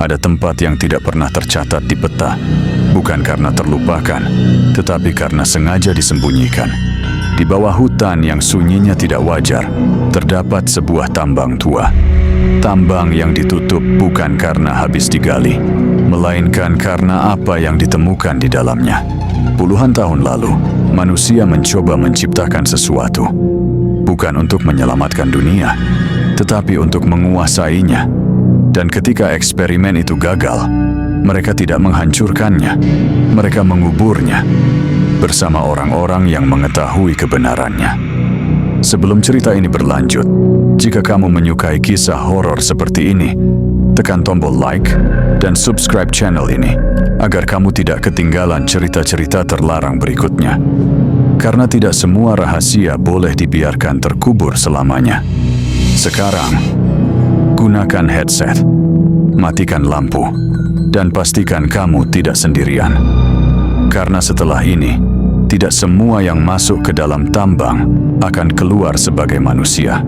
Ada tempat yang tidak pernah tercatat di peta, bukan karena terlupakan, tetapi karena sengaja disembunyikan. Di bawah hutan yang sunyinya tidak wajar, terdapat sebuah tambang tua. Tambang yang ditutup bukan karena habis digali, melainkan karena apa yang ditemukan di dalamnya. Puluhan tahun lalu, manusia mencoba menciptakan sesuatu, bukan untuk menyelamatkan dunia, tetapi untuk menguasainya. Dan ketika eksperimen itu gagal, mereka tidak menghancurkannya, mereka menguburnya bersama orang-orang yang mengetahui kebenarannya. Sebelum cerita ini berlanjut, jika kamu menyukai kisah horor seperti ini, tekan tombol like dan subscribe channel ini agar kamu tidak ketinggalan cerita-cerita terlarang berikutnya. Karena tidak semua rahasia boleh dibiarkan terkubur selamanya. Sekarang, gunakan headset, matikan lampu, dan pastikan kamu tidak sendirian. Karena setelah ini, tidak semua yang masuk ke dalam tambang akan keluar sebagai manusia.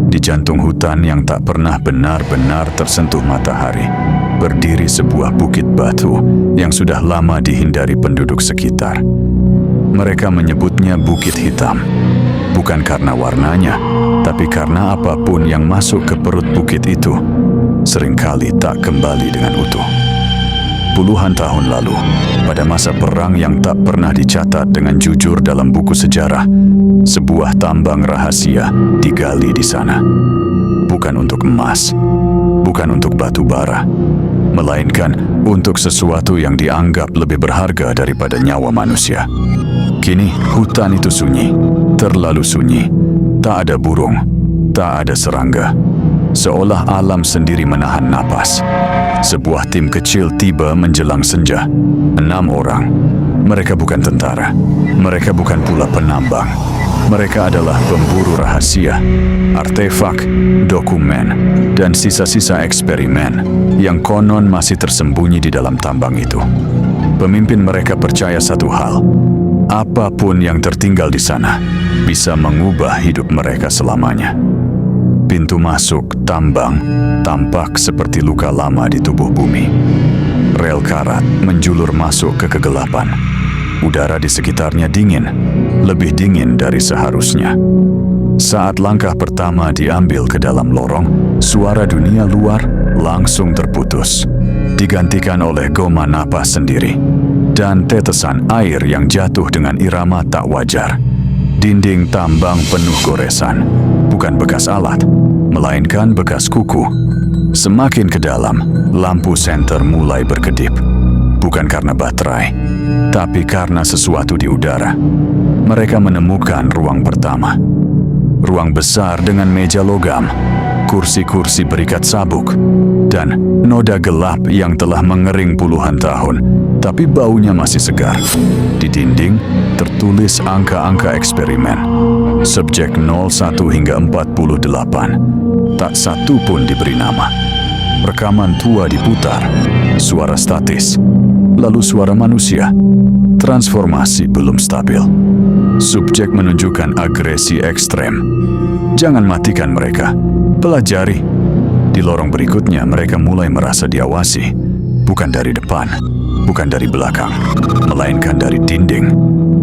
Di jantung hutan yang tak pernah benar-benar tersentuh matahari, berdiri sebuah bukit batu yang sudah lama dihindari penduduk sekitar. Mereka menyebutnya Bukit Hitam, bukan karena warnanya, tapi karena apapun yang masuk ke perut bukit itu seringkali tak kembali dengan utuh. Puluhan tahun lalu, pada masa perang yang tak pernah dicatat dengan jujur dalam buku sejarah, sebuah tambang rahasia digali di sana. Bukan untuk emas, bukan untuk batu bara, melainkan untuk sesuatu yang dianggap lebih berharga daripada nyawa manusia. Kini, hutan itu sunyi, terlalu sunyi. Tak ada burung, tak ada serangga. Seolah alam sendiri menahan napas. Sebuah tim kecil tiba menjelang senja. 6 orang. Mereka bukan tentara. Mereka bukan pula penambang. Mereka adalah pemburu rahasia, artefak, dokumen, dan sisa-sisa eksperimen yang konon masih tersembunyi di dalam tambang itu. Pemimpin mereka percaya satu hal. Apapun yang tertinggal di sana bisa mengubah hidup mereka selamanya. Pintu masuk tambang tampak seperti luka lama di tubuh bumi. Rel karat menjulur masuk ke kegelapan. Udara di sekitarnya dingin, lebih dingin dari seharusnya. Saat langkah pertama diambil ke dalam lorong, suara dunia luar langsung terputus, digantikan oleh goma napas sendiri dan tetesan air yang jatuh dengan irama tak wajar. Dinding tambang penuh goresan, bukan bekas alat, melainkan bekas kuku. Semakin ke dalam, lampu senter mulai berkedip. Bukan karena baterai, tapi karena sesuatu di udara. Mereka menemukan ruang pertama. Ruang besar dengan meja logam, kursi-kursi berikat sabuk, dan noda gelap yang telah mengering puluhan tahun, tapi baunya masih segar. Di dinding tertulis angka-angka eksperimen. Subjek 01 hingga 48. Tak satu pun diberi nama. Rekaman tua diputar, suara statis, lalu suara manusia. Transformasi belum stabil. Subjek menunjukkan agresi ekstrem. Jangan matikan mereka, pelajari. Di lorong berikutnya mereka mulai merasa diawasi, bukan dari depan, bukan dari belakang, melainkan dari dinding.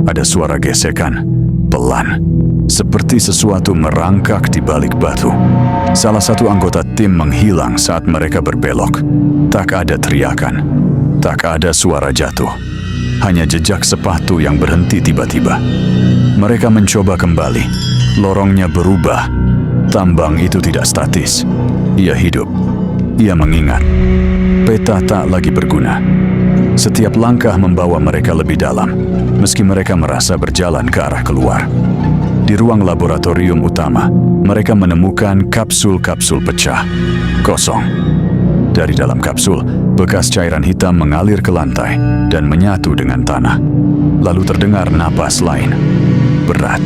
Ada suara gesekan, pelan, seperti sesuatu merangkak di balik batu. Salah satu anggota tim menghilang saat mereka berbelok. Tak ada teriakan, tak ada suara jatuh, hanya jejak sepatu yang berhenti tiba-tiba. Mereka mencoba kembali. Lorongnya berubah. Tambang itu tidak statis. Ia hidup. Ia mengingat. Peta tak lagi berguna. Setiap langkah membawa mereka lebih dalam, meski mereka merasa berjalan ke arah keluar. Di ruang laboratorium utama, mereka menemukan kapsul-kapsul pecah, kosong. Dari dalam kapsul, bekas cairan hitam mengalir ke lantai dan menyatu dengan tanah. Lalu terdengar napas lain. Berat,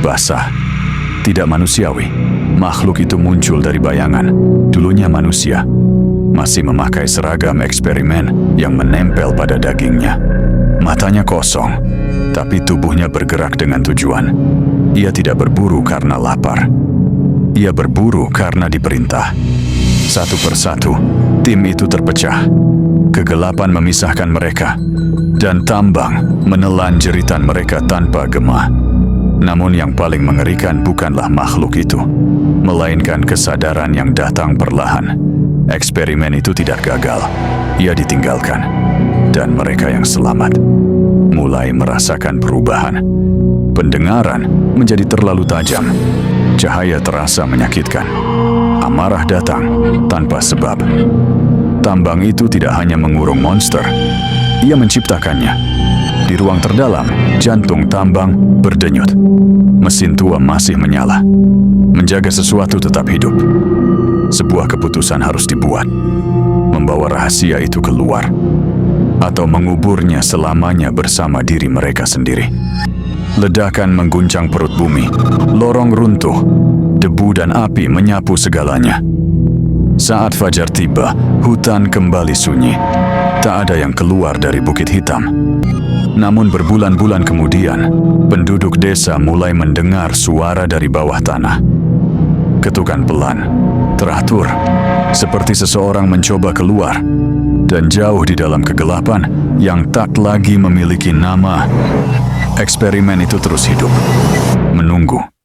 basah, tidak manusiawi. Makhluk itu muncul dari bayangan. Dulunya manusia, masih memakai seragam eksperimen yang menempel pada dagingnya. Matanya kosong, tapi tubuhnya bergerak dengan tujuan. Ia tidak berburu karena lapar. Ia berburu karena diperintah. Satu persatu, tim itu terpecah. Kegelapan memisahkan mereka, dan tambang menelan jeritan mereka tanpa gema. Namun yang paling mengerikan bukanlah makhluk itu, melainkan kesadaran yang datang perlahan. Eksperimen itu tidak gagal, ia ditinggalkan. Dan mereka yang selamat mulai merasakan perubahan. Pendengaran menjadi terlalu tajam, cahaya terasa menyakitkan. Amarah datang tanpa sebab. Tambang itu tidak hanya mengurung monster, ia menciptakannya. Di ruang terdalam, jantung tambang berdenyut. Mesin tua masih menyala. Menjaga sesuatu tetap hidup. Sebuah keputusan harus dibuat. Membawa rahasia itu keluar, atau menguburnya selamanya bersama diri mereka sendiri. Ledakan mengguncang perut bumi. Lorong runtuh. Debu dan api menyapu segalanya. Saat fajar tiba, hutan kembali sunyi. Tak ada yang keluar dari Bukit Hitam. Namun berbulan-bulan kemudian, penduduk desa mulai mendengar suara dari bawah tanah. Ketukan pelan, teratur, seperti seseorang mencoba keluar. Dan jauh di dalam kegelapan yang tak lagi memiliki nama, eksperimen itu terus hidup, menunggu.